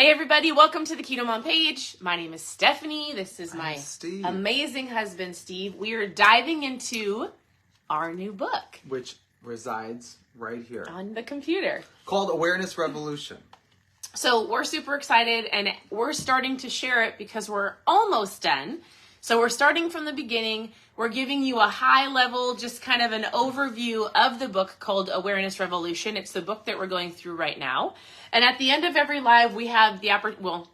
Hey everybody, welcome to the KetoMOM page. My name is Stephanie. This is my amazing husband, Steve. We are diving into our new book. Which resides right here. On the computer. Called Awareness Revolution. So we're super excited and we're starting to share it because we're almost done. So we're starting from the beginning. We're giving you a high level, just kind of an overview of the book called Awareness Revolution. It's the book that we're going through right now. And at the end of every live, we have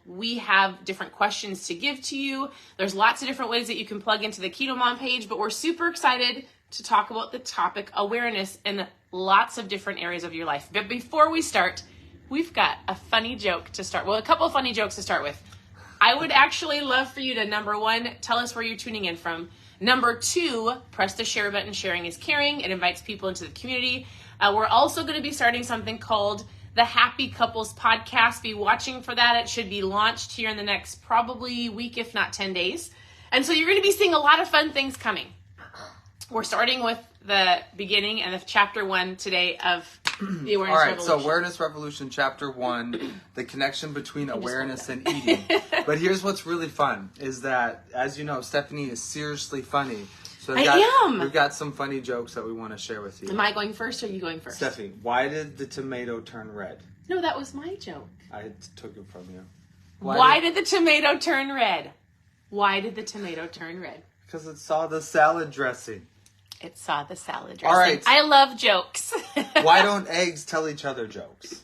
we have different questions to give to you. There's lots of different ways that you can plug into the KetoMOM page, but we're super excited to talk about the topic awareness in lots of different areas of your life. But before we start, we've got a funny joke to start. Well, a couple of funny jokes to start with. I would actually love for you to, number one, tell us where you're tuning in from. Number two, press the share button. Sharing is caring. It invites people into the community. We're also going to be starting something called the Happy Couples Podcast. Be watching for that. It should be launched here in the next probably week, if not 10 days. And so you're going to be seeing a lot of fun things coming. We're starting with the beginning and the chapter 1 today of the Awareness Revolution. So Awareness Revolution, chapter 1, the connection between awareness and eating. But here's what's really fun, is that, as you know, Stephanie is seriously funny. So we've got some funny jokes that we want to share with you. Am I going first or are you going first? Stephanie, why did the tomato turn red? No, that was my joke. I took it from you. Why did the tomato turn red? Why did the tomato turn red? Because it saw the salad dressing. It saw the salad dressing. All right. I love jokes. Why don't eggs tell each other jokes?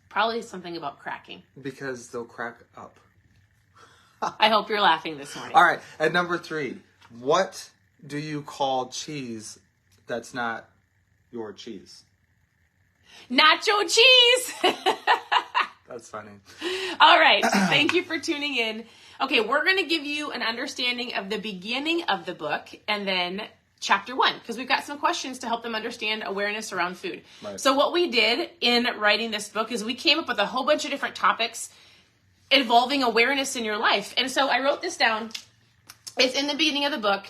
Probably something about cracking. Because they'll crack up. I hope you're laughing this morning. All right. At number 3, what do you call cheese that's not your cheese? Nacho cheese! That's funny. All right. Thank you for tuning in. Okay, we're going to give you an understanding of the beginning of the book and then chapter 1, because we've got some questions to help them understand awareness around food. Right. So what we did in writing this book is we came up with a whole bunch of different topics involving awareness in your life. And so I wrote this down. It's in the beginning of the book.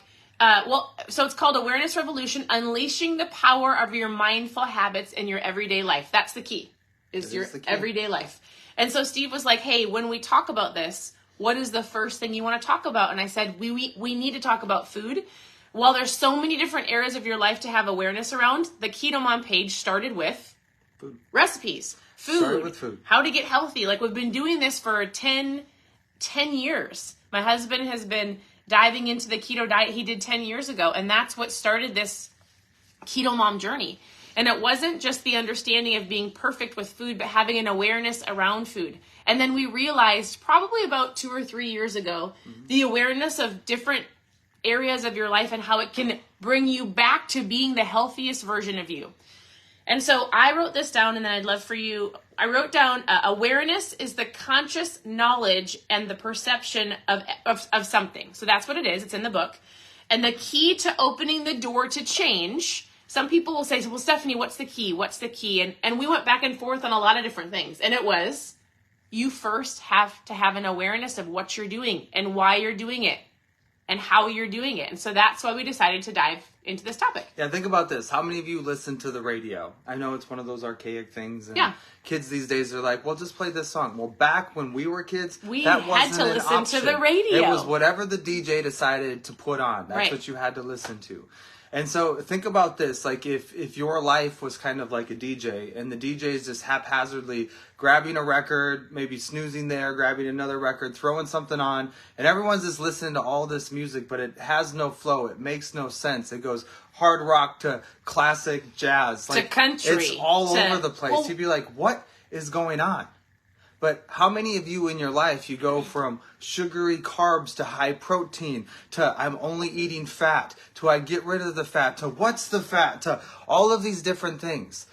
So it's called Awareness Revolution, Unleashing the Power of Your Mindful Habits in Your Everyday Life. That's the key, is your everyday life. And so Steve was like, hey, when we talk about this, what is the first thing you want to talk about? And I said, we need to talk about food. While there's so many different areas of your life to have awareness around, the KetoMOM page started with food. Recipes, food, started with food, how to get healthy. Like we've been doing this for 10 years. My husband has been diving into the keto diet he did 10 years ago. And that's what started this KetoMOM journey. And it wasn't just the understanding of being perfect with food, but having an awareness around food. And then we realized probably about 2 or 3 years ago, the awareness of different areas of your life and how it can bring you back to being the healthiest version of you. And so I wrote this down, and then I'd love for you, I wrote down awareness is the conscious knowledge and the perception of something. So that's what it is. It's in the book. And the key to opening the door to change, some people will say, well, Stephanie, what's the key? What's the key? And we went back and forth on a lot of different things. And it was, you first have to have an awareness of what you're doing and why you're doing it and how you're doing it. And so that's why we decided to dive into this topic. Yeah, think about this. How many of you listen to the radio? I know it's one of those archaic things. And kids these days are like, well, just play this song. Well, back when we were kids, we that had wasn't to an listen option. to the radio. It was whatever the DJ decided to put on. That's what you had to listen to. And so think about this, like if your life was kind of like a DJ and the DJ is just haphazardly grabbing a record, maybe snoozing there, grabbing another record, throwing something on, and everyone's just listening to all this music, but it has no flow. It makes no sense. It goes hard rock to classic jazz. To country. It's all over the place. You'd be like, what is going on? But how many of you in your life, you go from sugary carbs to high protein, to I'm only eating fat, to I get rid of the fat, to what's the fat, to all of these different things.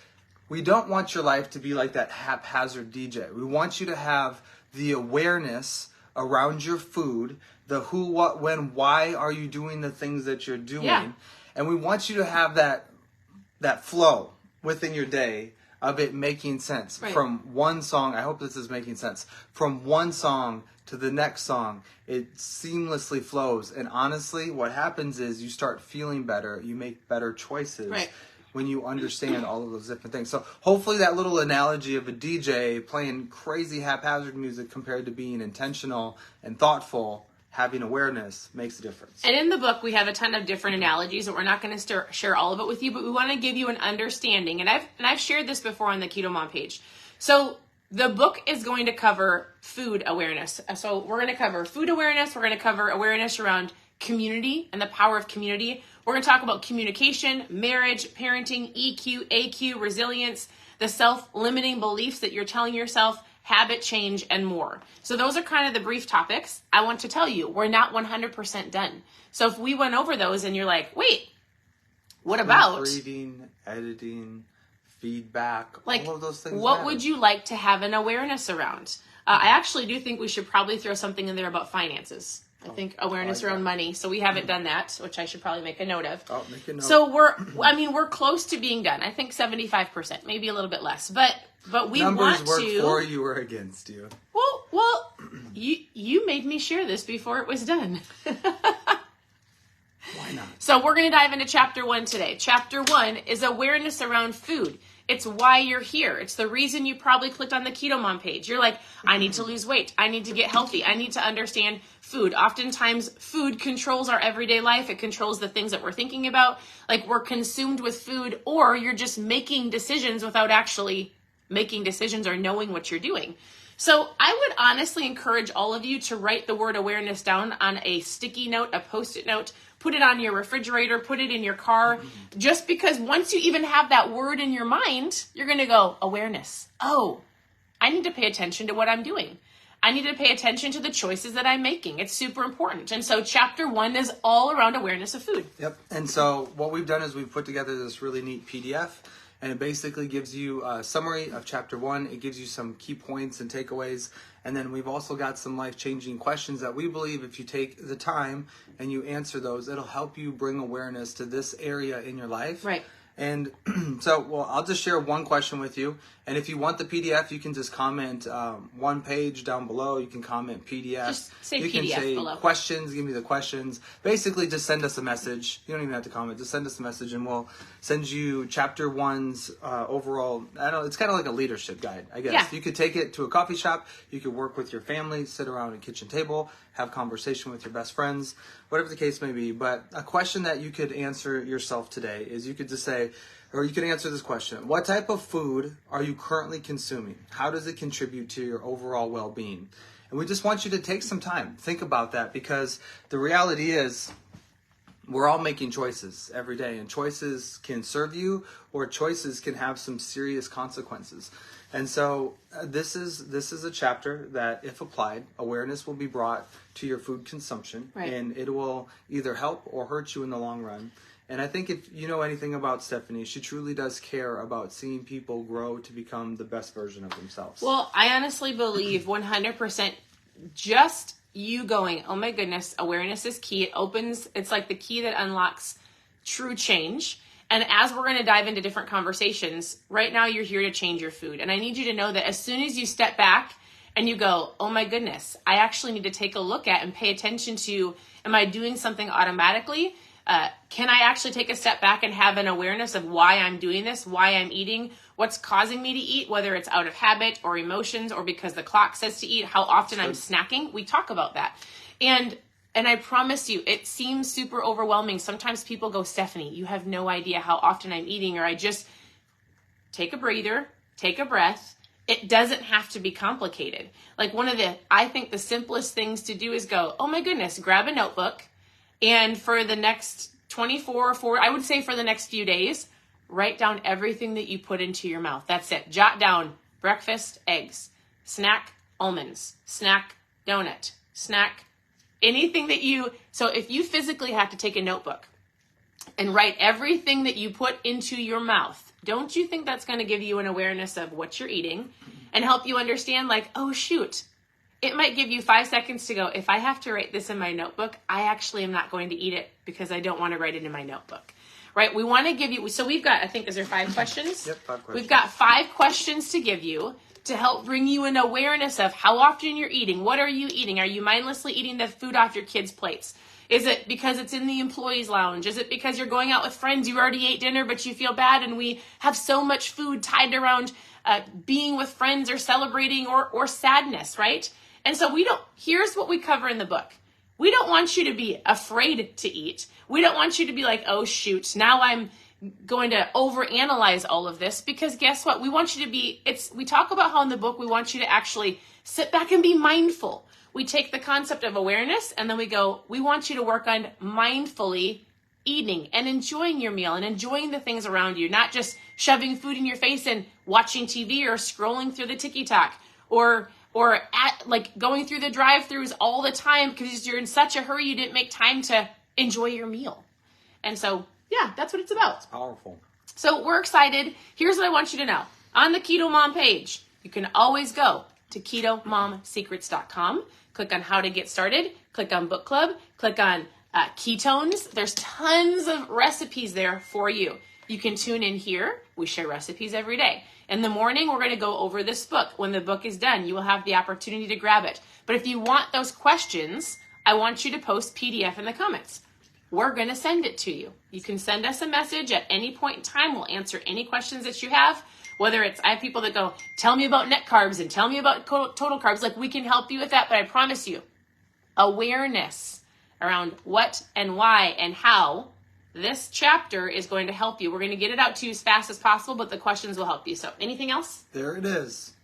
We don't want your life to be like that haphazard DJ. We want you to have the awareness around your food, the who, what, when, why are you doing the things that you're doing. Yeah. And we want you to have that flow within your day of it making sense. Right. From one song, I hope this is making sense, from one song to the next song, it seamlessly flows. And honestly, what happens is you start feeling better, you make better choices. Right. when you understand all of those different things. So hopefully that little analogy of a DJ playing crazy haphazard music compared to being intentional and thoughtful, having awareness, makes a difference. And in the book, we have a ton of different analogies, and we're not going to share all of it with you, but we want to give you an understanding. And I've shared this before on the KetoMOM page. So the book is going to cover food awareness. So we're going to cover food awareness. We're going to cover awareness around community and the power of community. We're going to talk about communication, marriage, parenting, EQ, AQ, resilience, the self-limiting beliefs that you're telling yourself, habit change, and more. So those are kind of the brief topics. I want to tell you, we're not 100% done. So if we went over those and you're like, wait, what about reading, editing, feedback, like, all of those things what matter. would you like to have an awareness around? I actually do think we should probably throw something in there about finances. I think awareness around money. So we haven't done that, which I should probably make a note of. Oh, make a note. So we're close to being done. I think 75%, maybe a little bit less. But we Numbers want work to. for you or against you. Well, you made me share this before it was done. Why not? So we're going to dive into chapter 1 today. Chapter 1 is awareness around food. It's why you're here. It's the reason you probably clicked on the KetoMOM page. You're like, I need to lose weight. I need to get healthy. I need to understand food. Oftentimes, food controls our everyday life. It controls the things that we're thinking about. Like, we're consumed with food, or you're just making decisions without actually making decisions or knowing what you're doing. So I would honestly encourage all of you to write the word awareness down on a sticky note, a Post-it note, put it on your refrigerator, put it in your car, just because once you even have that word in your mind, you're going to go, awareness. Oh, I need to pay attention to what I'm doing. I need to pay attention to the choices that I'm making. It's super important. And so chapter 1 is all around awareness of food. Yep. And so what we've done is we've put together this really neat PDF, and it basically gives you a summary of chapter 1. It gives you some key points and takeaways. And then we've also got some life-changing questions that we believe if you take the time and you answer those, it'll help you bring awareness to this area in your life. Right. And so, I'll just share one question with you. And if you want the PDF, you can just comment one page down below. You can comment PDF. Just say you PDF can say below. Questions, give me the questions. Basically, just send us a message. You don't even have to comment. Just send us a message, and we'll send you chapter 1's overall. It's kind of like a leadership guide, I guess. Yeah. You could take it to a coffee shop. You could work with your family, sit around a kitchen table, have conversation with your best friends, whatever the case may be. But a question that you could answer yourself today is you could just say, or you can answer this question: what type of food are you currently consuming? How does it contribute to your overall well-being? And we just want you to take some time, think about that, because the reality is we're all making choices every day, and choices can serve you or choices can have some serious consequences. And so this is a chapter that, if applied, awareness will be brought to your food consumption, right, and it will either help or hurt you in the long run. And I think if you know anything about Stephanie, she truly does care about seeing people grow to become the best version of themselves. Well, I honestly believe 100% just you going, oh my goodness, awareness is key. It's like the key that unlocks true change. And as we're going to dive into different conversations, right now you're here to change your food. And I need you to know that as soon as you step back and you go, oh my goodness, I actually need to take a look at and pay attention to, am I doing something automatically? Can I actually take a step back and have an awareness of why I'm doing this, why I'm eating, what's causing me to eat, whether it's out of habit or emotions or because the clock says to eat, how often I'm snacking? We talk about that. And I promise you, it seems super overwhelming. Sometimes people go, Stephanie, you have no idea how often I'm eating, or I just take a breather, take a breath. It doesn't have to be complicated. Like I think the simplest things to do is go, oh my goodness, grab a notebook. And for the next I would say for the next few days, write down everything that you put into your mouth. That's it. Jot down breakfast, eggs, snack, almonds, snack, donut, snack, anything that so if you physically have to take a notebook and write everything that you put into your mouth, don't you think that's going to give you an awareness of what you're eating and help you understand, like, oh shoot, it might give you 5 seconds to go, if I have to write this in my notebook, I actually am not going to eat it because I don't want to write it in my notebook, right? We want to give you, so we've got, I think, is there 5 questions? Yep, 5 questions. We've got 5 questions to give you to help bring you an awareness of how often you're eating. What are you eating? Are you mindlessly eating the food off your kids' plates? Is it because it's in the employees lounge? Is it because you're going out with friends, you already ate dinner, but you feel bad, and we have so much food tied around being with friends or celebrating or sadness, right? And so here's what we cover in the book. We don't want you to be afraid to eat. We don't want you to be like, oh shoot, now I'm going to overanalyze all of this, because guess what? We want you to we talk about how in the book we want you to actually sit back and be mindful. We take the concept of awareness and then we want you to work on mindfully eating and enjoying your meal and enjoying the things around you, not just shoving food in your face and watching TV or scrolling through the TikTok or going through the drive-thrus all the time because you're in such a hurry you didn't make time to enjoy your meal. And so, yeah, that's what it's about. It's powerful. So we're excited. Here's what I want you to know. On the Keto Mom page, you can always go to KetoMomSecrets.com. Click on how to get started. Click on book club. Click on ketones. There's tons of recipes there for you. You can tune in here. We share recipes every day. In the morning, we're going to go over this book. When the book is done, you will have the opportunity to grab it. But if you want those questions, I want you to post PDF in the comments. We're going to send it to you. You can send us a message at any point in time. We'll answer any questions that you have. Whether I have people that go, tell me about net carbs and tell me about total carbs. Like, we can help you with that. But I promise you, awareness around what and why and how this chapter is going to help you. We're going to get it out to you as fast as possible, but the questions will help you. So anything else? There it is.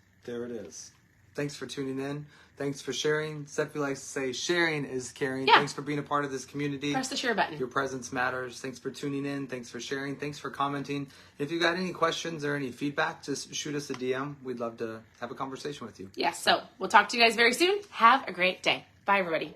Thanks for tuning in. Thanks for sharing. Steffi likes to say sharing is caring. Yeah. Thanks for being a part of this community. Press the share button. Your presence matters. Thanks for tuning in. Thanks for sharing. Thanks for commenting. If you got any questions or any feedback, just shoot us a DM. We'd love to have a conversation with you. Yes. So we'll talk to you guys very soon. Have a great day. Bye, everybody.